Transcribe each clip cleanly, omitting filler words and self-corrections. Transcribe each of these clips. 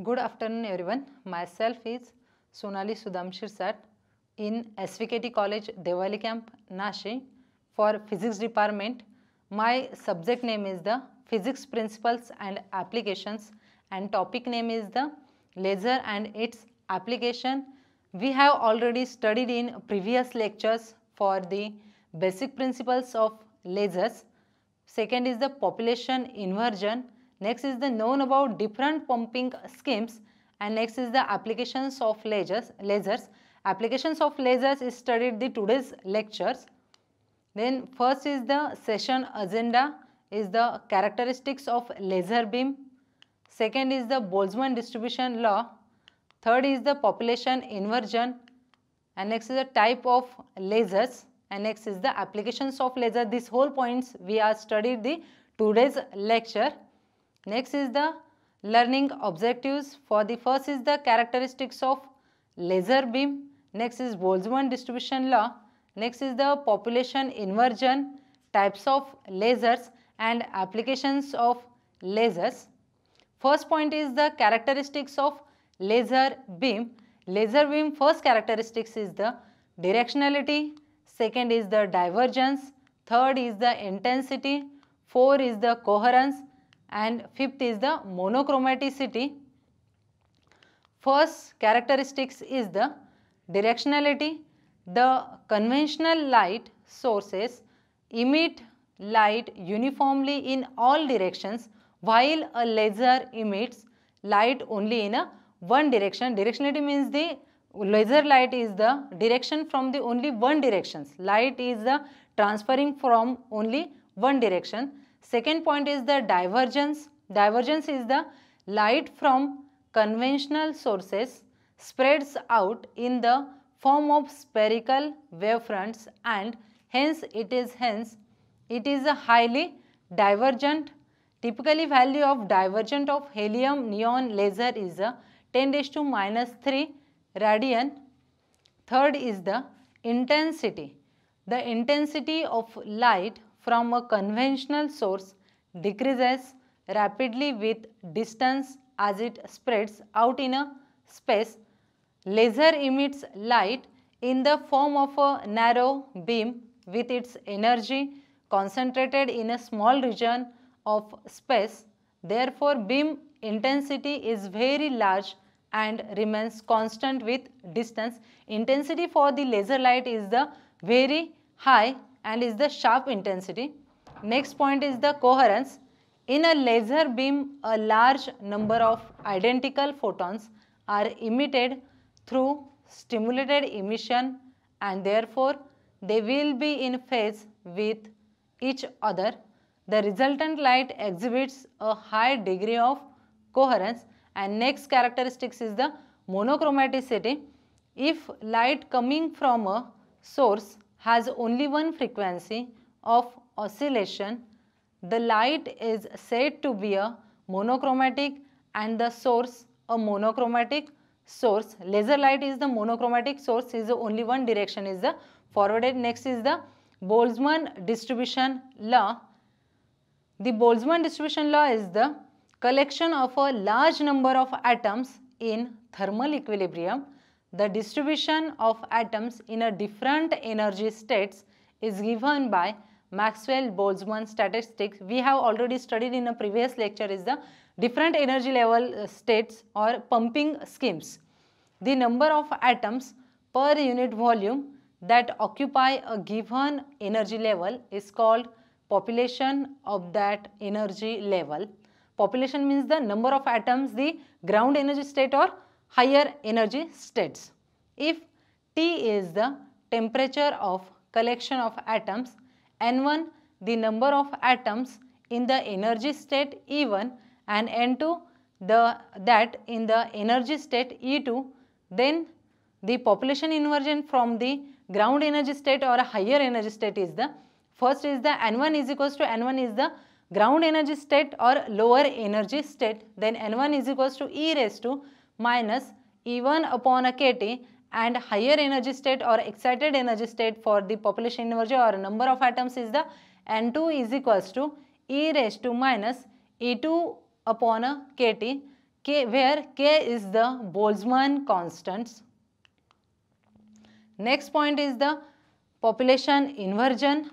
Good afternoon everyone. Myself is Sonali Sudhamshir in SVKT College Devali Camp Nashik for Physics Department. My subject name is the Physics Principles and Applications and topic name is the laser and its application. We have already studied in previous lectures for the basic principles of lasers. Second is the population inversion. Next is the known about different pumping schemes, and next is the applications of lasers. Applications of lasers is studied the today's lectures. Then first is the session agenda is the characteristics of laser beam. Second is the Boltzmann distribution law. Third is the population inversion, and next is the type of lasers, and next is the applications of laser. These whole points we are studied the today's lecture. Next is the learning objectives. For the first is the characteristics of laser beam. Next is Boltzmann distribution law. Next is the population inversion, types of lasers and applications of lasers. First point is the characteristics of laser beam. Laser beam first characteristics is the directionality, second is the divergence, third is the intensity, fourth is the coherence, and fifth is the monochromaticity. First characteristics is the directionality. The conventional light sources emit light uniformly in all directions, while a laser emits light only in a one direction. Directionality means the laser light is the direction from the only one direction. Light is the transferring from only one direction. Second point is the divergence. Divergence is the light from conventional sources spreads out in the form of spherical wavefronts, and hence it is a highly divergent. Typically value of divergent of helium neon laser is a 10⁻³ radian. Third is the intensity. The intensity of light from a conventional source decreases rapidly with distance as it spreads out in a space. Laser emits light in the form of a narrow beam with its energy concentrated in a small region of space. Therefore, beam intensity is very large and remains constant with distance. Intensity for the laser light is the very high and is the sharp intensity. Next point is the coherence. In a laser beam, a large number of identical photons are emitted through stimulated emission, and therefore they will be in phase with each other. The resultant light exhibits a high degree of coherence. And next characteristics is the monochromaticity. If light coming from a source has only one frequency of oscillation, the light is said to be a monochromatic and the source a monochromatic source. Laser light is the monochromatic source, is the only one direction is the forwarded. Next is the Boltzmann distribution law. The Boltzmann distribution law is the collection of a large number of atoms in thermal equilibrium. The distribution of atoms in a different energy states is given by Maxwell-Boltzmann statistics. We have already studied in a previous lecture is the different energy level states or pumping schemes. The number of atoms per unit volume that occupy a given energy level is called population of that energy level. Population means the number of atoms, the ground energy state or higher energy states. If T is the temperature of collection of atoms, N1 the number of atoms in the energy state E1 and N2 that in the energy state E2, then the population inversion from the ground energy state or a higher energy state is the first is the N1 is equals to N1 is the ground energy state or lower energy state, then N1 is equals to e raised to minus E1 upon a kT, and higher energy state or excited energy state for the population inversion or number of atoms is the N2 is equals to e raised to minus E2 upon a kT. K, where K is the Boltzmann constants. Next point is the population inversion.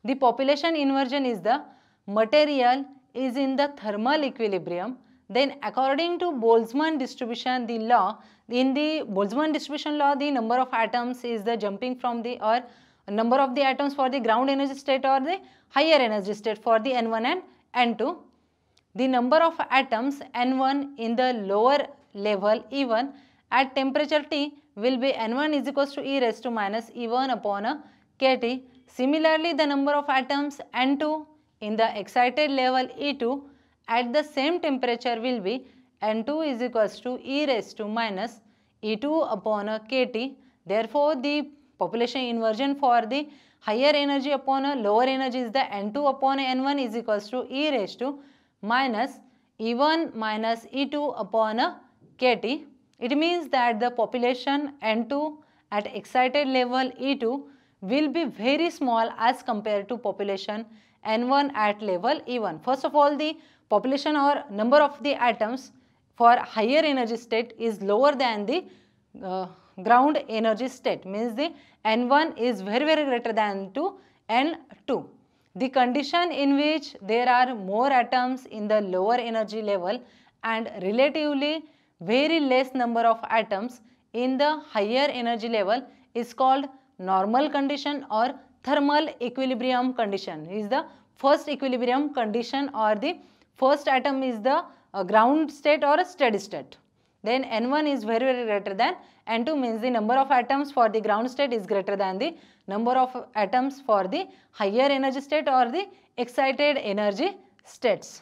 The population inversion is the material is in the thermal equilibrium. Then according to Boltzmann distribution, the law, in the Boltzmann distribution law, the number of atoms is the jumping from the, or number of the atoms for the ground energy state or the higher energy state for the N1 and N2. The number of atoms N1 in the lower level E1 at temperature T will be N1 is equals to E raised to minus E1 upon a KT. Similarly, the number of atoms N2 in the excited level E2 at the same temperature will be N2 is equals to E raised to minus E2 upon a KT. Therefore, the population inversion for the higher energy upon a lower energy is the N2 upon N1 is equals to E raised to minus E1 minus E2 upon a KT. It means that the population N2 at excited level E2 will be very small as compared to population N1 at level E1. First of all, the population or number of the atoms for higher energy state is lower than the ground energy state, means the N1 is very greater than to N2. The condition in which there are more atoms in the lower energy level and relatively very less number of atoms in the higher energy level is called normal condition or thermal equilibrium condition. Is the first equilibrium condition, or the first atom is the ground state or a steady state. Then N1 is very greater than N2, means the number of atoms for the ground state is greater than the number of atoms for the higher energy state or the excited energy states.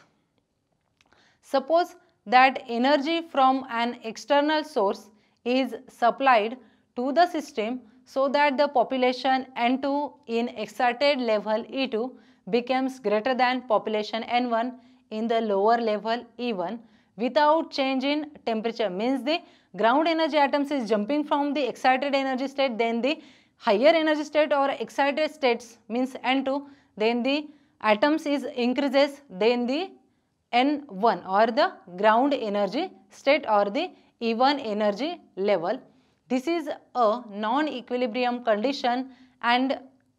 Suppose that energy from an external source is supplied to the system so that the population N2 in excited level E2 becomes greater than population N1 in the lower level E1 without change in temperature, means the ground energy atoms is jumping from the excited energy state, then the higher energy state or excited states means N2, then the atoms is increases, then the N1 or the ground energy state or the E1 energy level. This is a non-equilibrium condition and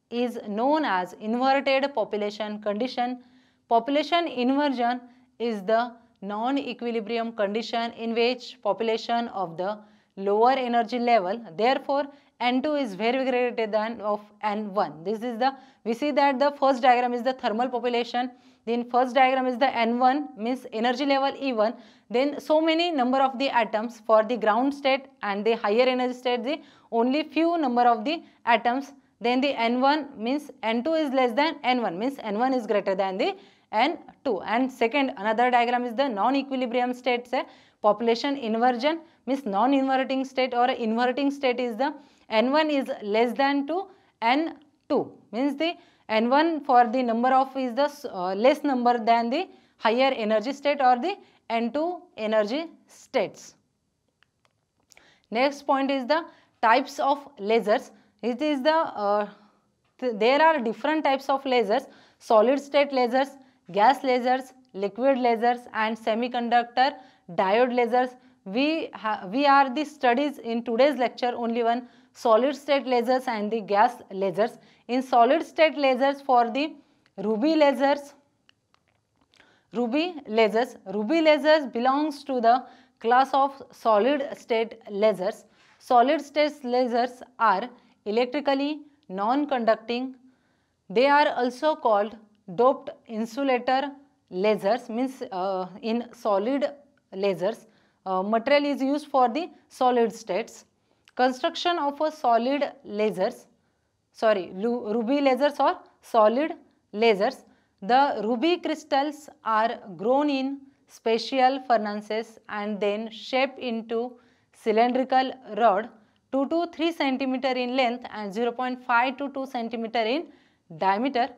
is known as inverted population condition. Population inversion is the non-equilibrium condition in which population of the lower energy level, therefore N2 is very greater than of N1. This is the, we see that the first diagram is the thermal population, then first diagram is the N1 means energy level E1, then so many number of the atoms for the ground state and the higher energy state, the only few number of the atoms, then the N1 means N2 is less than N1, means N1 is greater than the N2. And second, another diagram is the non-equilibrium state, say population inversion means non-inverting state or inverting state is the N1 is less than to N2, means the N1 for the number of is the less number than the higher energy state or the N2 energy states. Next point is the types of lasers. It is the there are different types of lasers: solid state lasers, gas lasers, liquid lasers and semiconductor diode lasers. We are the studies in today's lecture only one solid state lasers and the gas lasers. In solid state lasers for the ruby lasers belongs to the class of solid state lasers. Solid state lasers are electrically non-conducting. They are also called doped insulator lasers, means in solid lasers material is used for the solid states. Construction of a solid lasers, ruby lasers or solid lasers. The ruby crystals are grown in special furnaces and then shaped into cylindrical rod 2 to 3 cm in length and 0.5 to 2 cm in diameter.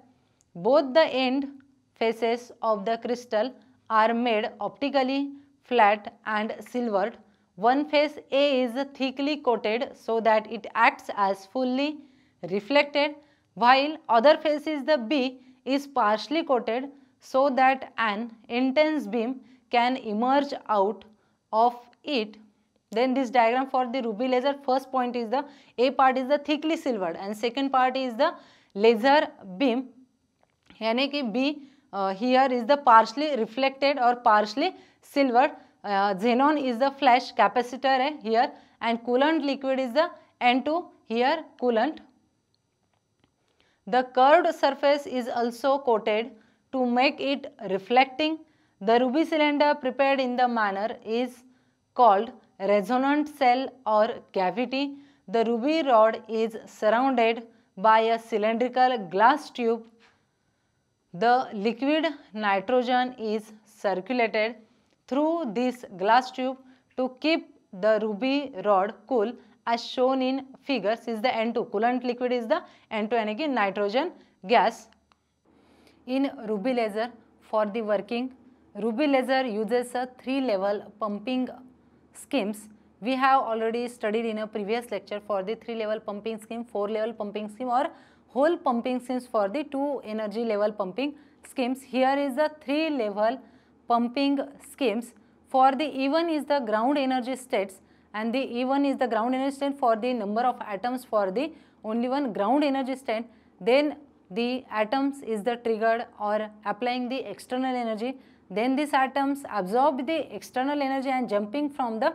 Both the end faces of the crystal are made optically flat and silvered. One face A is thickly coated so that it acts as fully reflected, while other face is the B is partially coated so that an intense beam can emerge out of it. Then this diagram for the ruby laser, first point is the A part is the thickly silvered and second part is the laser beam, यानी कि B here is the partially reflected or partially silvered. Xenon is the flash capacitor है here, and coolant liquid is the N2 here coolant. The curved surface is also coated to make it reflecting. The ruby cylinder prepared in the manner is called resonant cell or cavity. The ruby rod is surrounded by a cylindrical glass tube. The liquid nitrogen is circulated through this glass tube to keep the ruby rod cool, as shown in figures is the N2. Coolant liquid is the N2 यानी कि nitrogen gas. In ruby laser, for the working, ruby laser uses a 3-level pumping schemes. We have already studied in a previous lecture for the 3-level pumping scheme, 4-level pumping scheme or whole pumping schemes for the 2 energy level pumping schemes. Here is the 3-level pumping schemes. For the E1 is the ground energy states, and the E1 is the ground energy state for the number of atoms for the only one ground energy state. Then the atoms is the triggered or applying the external energy. Then these atoms absorb the external energy and jumping from the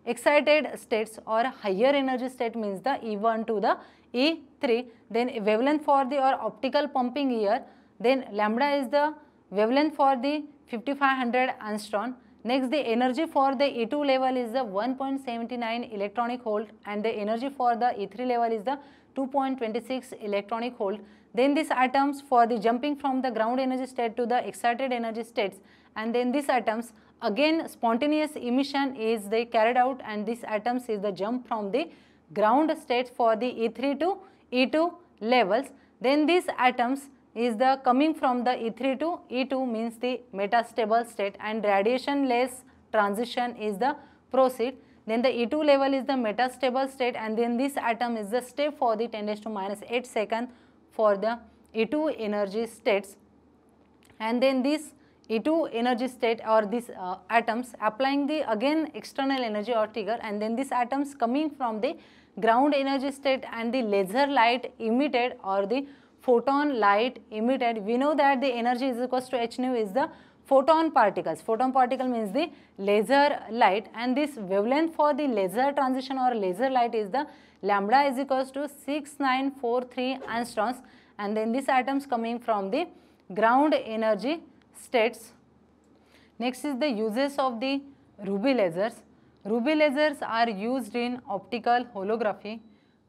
excited states or higher energy state means the E1 to the E3. Then wavelength for the or optical pumping here. Then lambda is the wavelength for the 5500 angstrom. Next, the energy for the E2 level is the 1.79 electronic volt, and the energy for the E3 level is the 2.26 electronic volt. Then these atoms for the jumping from the ground energy state to the excited energy states, and then these atoms again spontaneous emission is they carried out, and these atoms is the jump from the ground states for the E3 to E2 levels. Then these atoms is the coming from the E3 to E2 means the metastable state, and radiation-less transition is the proceed. Then the E2 level is the metastable state, and then this atom is the step for the 10⁻⁸ second for the E2 energy states. And then this E2 energy state or these atoms applying the again external energy or trigger, and then these atoms coming from the ground energy state and the laser light emitted or the photon light emitted. We know that the energy is equals to h nu is the photon particles. Photon particle means the laser light, and this wavelength for the laser transition or laser light is the lambda is equals to 6943 angstroms, and then these atoms coming from the ground energy states. Next is the uses of the ruby lasers. Ruby lasers are used in optical holography.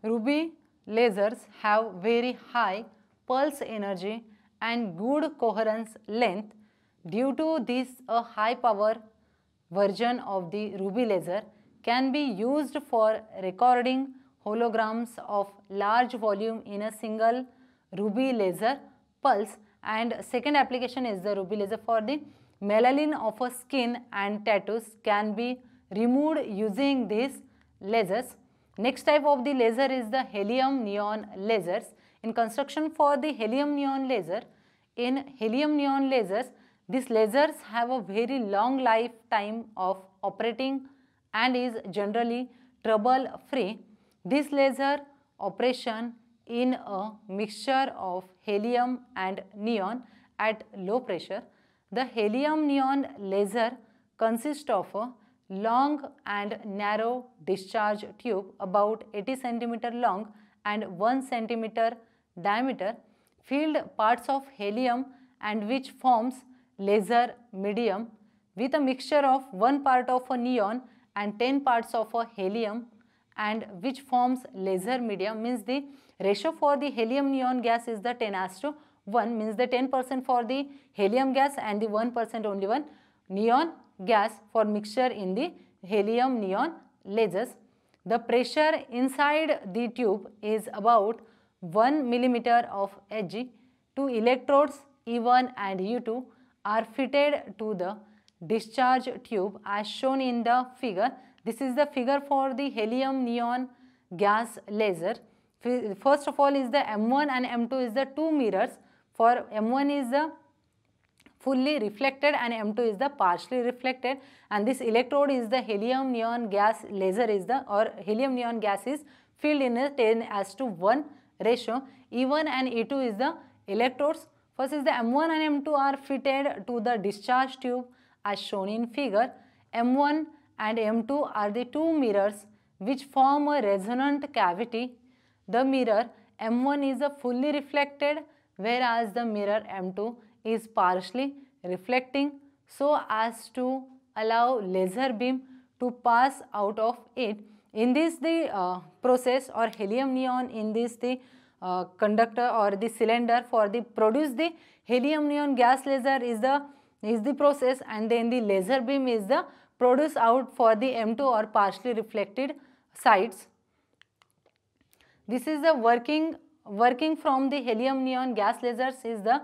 Ruby lasers have very high pulse energy and good coherence length. Due to this, a high power version of the ruby laser can be used for recording holograms of large volume in a single ruby laser pulse. And second application is the ruby laser for the melanin of a skin and tattoos can be removed using these lasers. Next type of the laser is the helium neon lasers. In construction for the helium neon laser, in helium neon lasers, these lasers have a very long lifetime of operating and is generally trouble free. This laser operation in a mixture of helium and neon at low pressure. The helium neon laser consists of a long and narrow discharge tube about 80 cm long and 1 cm diameter, filled parts of helium and which forms laser medium with a mixture of 1 part of a neon and 10 parts of a helium, and which forms laser medium means the ratio for the helium neon gas is the 10:1 means the 10% for the helium gas and the 1% only one neon gas for mixture in the helium neon lasers. The pressure inside the tube is about 1 millimeter of Hg. Two electrodes E1 and E2 are fitted to the discharge tube as shown in the figure. This is the figure for the helium neon gas laser. First of all is the M1 and M2 is the two mirrors. For M1 is the fully reflected and M2 is the partially reflected, and this electrode is the helium neon gas laser is the, or helium neon gas is filled in a 10:1 ratio. E1 and E2 is the electrodes. First is the M1 and M2 are fitted to the discharge tube as shown in figure. M1 and M2 are the two mirrors which form a resonant cavity. The mirror M1 is a fully reflected, whereas the mirror M2 is partially reflecting so as to allow laser beam to pass out of it. In this the process or helium neon, in this the conductor or the cylinder for the produce the helium neon gas laser is the process, and then the laser beam is the produce out for the M2 or partially reflected sides. This is the working from the helium neon gas lasers is the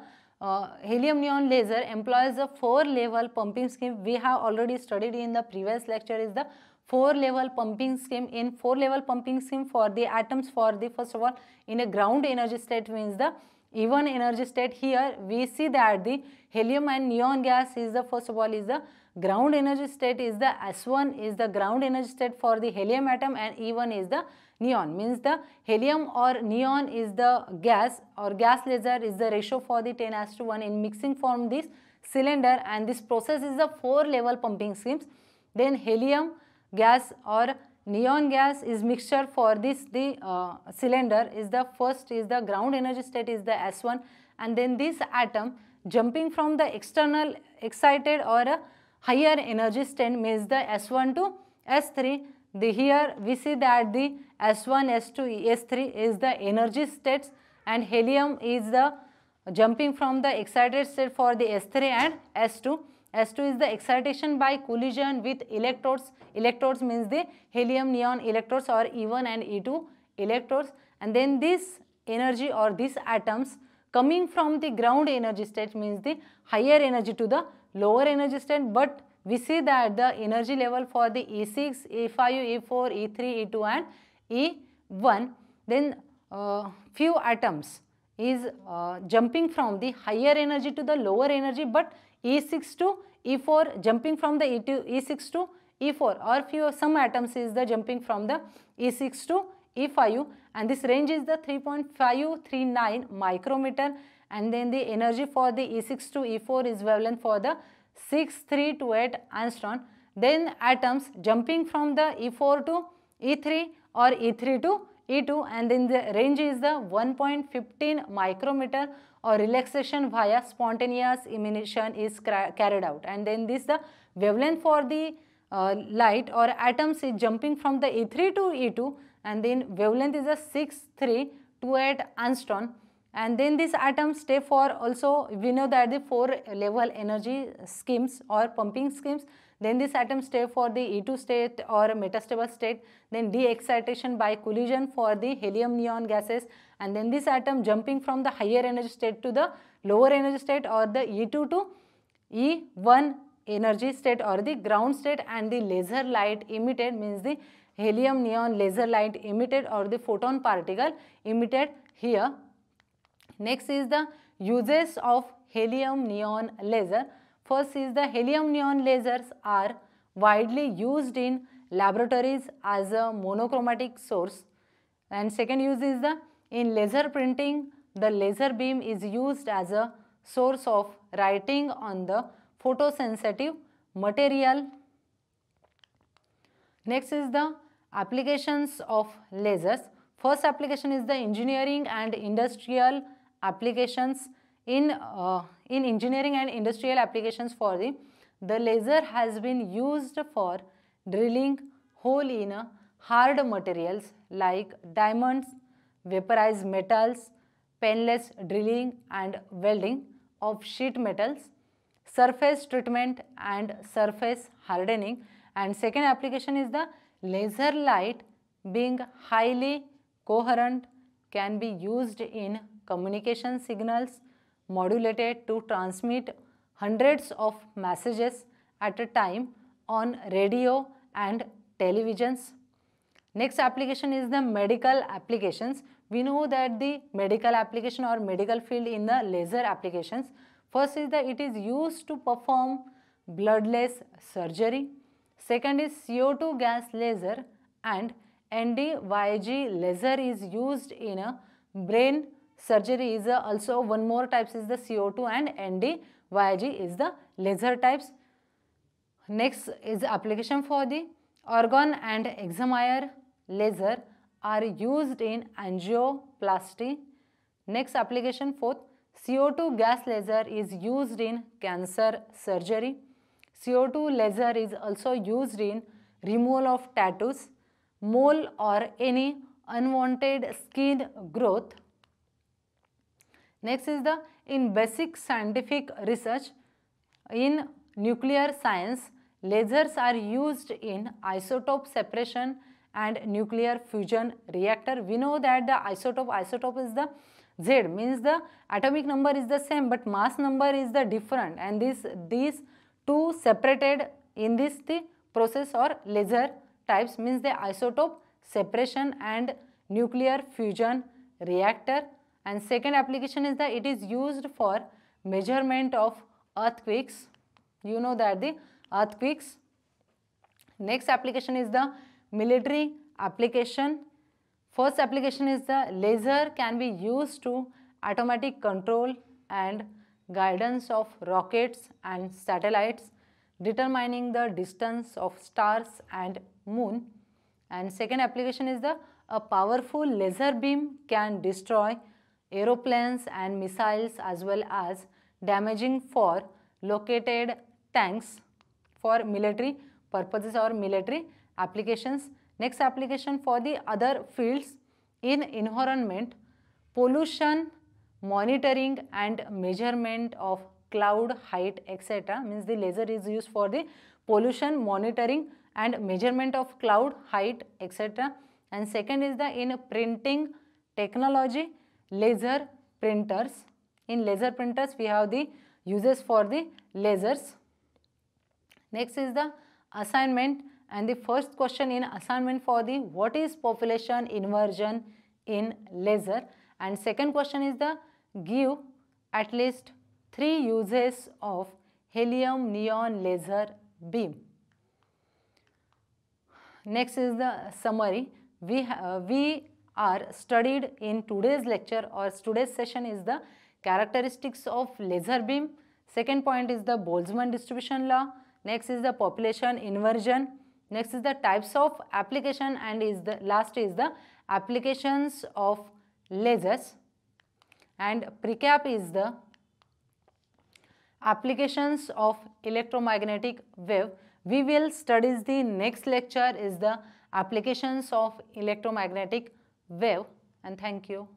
helium neon laser employs a 4-level pumping scheme. We have already studied in the previous lecture is the 4-level pumping scheme. In 4-level pumping scheme for the atoms, for the first of all in a ground energy state means the E1 energy state. Here we see that the helium and neon gas is the first of all is the ground energy state is the S1 is the ground energy state for the helium atom, and E1 is the neon, means the helium or neon is the gas or gas laser is the ratio for the 10:1 in mixing form this cylinder, and this process is the 4-level pumping schemes. Then helium gas or neon gas is mixture for this the cylinder is the first is the ground energy state is the S1, and then this atom jumping from the external excited or a higher energy state means the S1 to S3. Here we see that the S1, S2, S3 is the energy states, and helium is the jumping from the excited state for the S3 and S2. S2 is the excitation by collision with electrodes. Electrodes means the helium neon electrodes or E1 and E2 electrodes, and then this energy or these atoms coming from the ground energy state means the higher energy to the lower energy state, but we see that the energy level for the E6, E5, E4, E3, E2 and E1, then few atoms is jumping from the higher energy to the lower energy, but E6 to E4 jumping from the E6 to E4, or some atoms is the jumping from the E6 to E5, and this range is the 3.539 micrometer, and then the energy for the E6 to E4 is wavelength for the 6328 angstrom. Then atoms jumping from the E4 to E3 or E3 to E2, and then the range is the 1.15 micrometer, or relaxation via spontaneous emission is carried out, and then this the wavelength for the light or atoms is jumping from the E3 to E2, and then wavelength is a 6328 angstrom, and then these atoms stay for also we know that the 4-level energy schemes or pumping schemes. Then this atom stay for the E2 state or metastable state, then de-excitation by collision for the helium neon gases, and then this atom jumping from the higher energy state to the lower energy state or the E2 to E1 energy state or the ground state, and the laser light emitted means the helium neon laser light emitted or the photon particle emitted here. Next is the uses of helium neon laser. First is the helium neon lasers are widely used in laboratories as a monochromatic source, and second use is the in laser printing the laser beam is used as a source of writing on the photosensitive material. Next is the applications of lasers. First application is the engineering and industrial applications. In engineering and industrial applications for the laser has been used for drilling hole in hard materials like diamonds, vaporized metals, painless drilling and welding of sheet metals, surface treatment and surface hardening. And second application is the laser light being highly coherent can be used in communication signals modulated to transmit hundreds of messages at a time on radio and televisions. Next application is the medical applications. We know that the medical application or medical field in the laser applications. First is that it is used to perform bloodless surgery. Second is CO2 gas laser, and NDYG laser is used in a brain surgery. Is also one more types is the CO2 and NDYG is the laser types. Next is application for the organ and examiner laser are used in angioplasty. Next application fourth, CO2 gas laser is used in cancer surgery. CO2 laser is also used in removal of tattoos, mole or any unwanted skin growth. Next is the in basic scientific research in nuclear science, lasers are used in isotope separation and nuclear fusion reactor. We know that the isotope is the Z, means the atomic number is the same but mass number is the different, and these two separated in this the process or laser types, means the isotope separation and nuclear fusion reactor. And second application is that it is used for measurement of earthquakes. You know that the earthquakes. Next application is the military application. First application is the laser can be used to automatic control and guidance of rockets and satellites, determining the distance of stars and moon. And second application is a powerful laser beam can destroy aeroplanes and missiles as well as damaging for located tanks for military purposes or military applications. Next application for the other fields in environment, pollution monitoring and measurement of cloud height etc. means the laser is used for the pollution monitoring and measurement of cloud height etc. And second is the in printing technology, laser printers. In laser printers we have the uses for the lasers. Next is the assignment, and the first question in assignment for the what is population inversion in laser, and second question is the give at least 3 uses of helium neon laser beam. Next is the summary. We are studied in today's lecture or today's session is the characteristics of laser beam. Second point is the Boltzmann distribution law. Next is the population inversion. Next is the types of application, and is the last is the applications of lasers. And precap is the applications of electromagnetic wave. We will study the next lecture is the applications of electromagnetic wave, and thank you.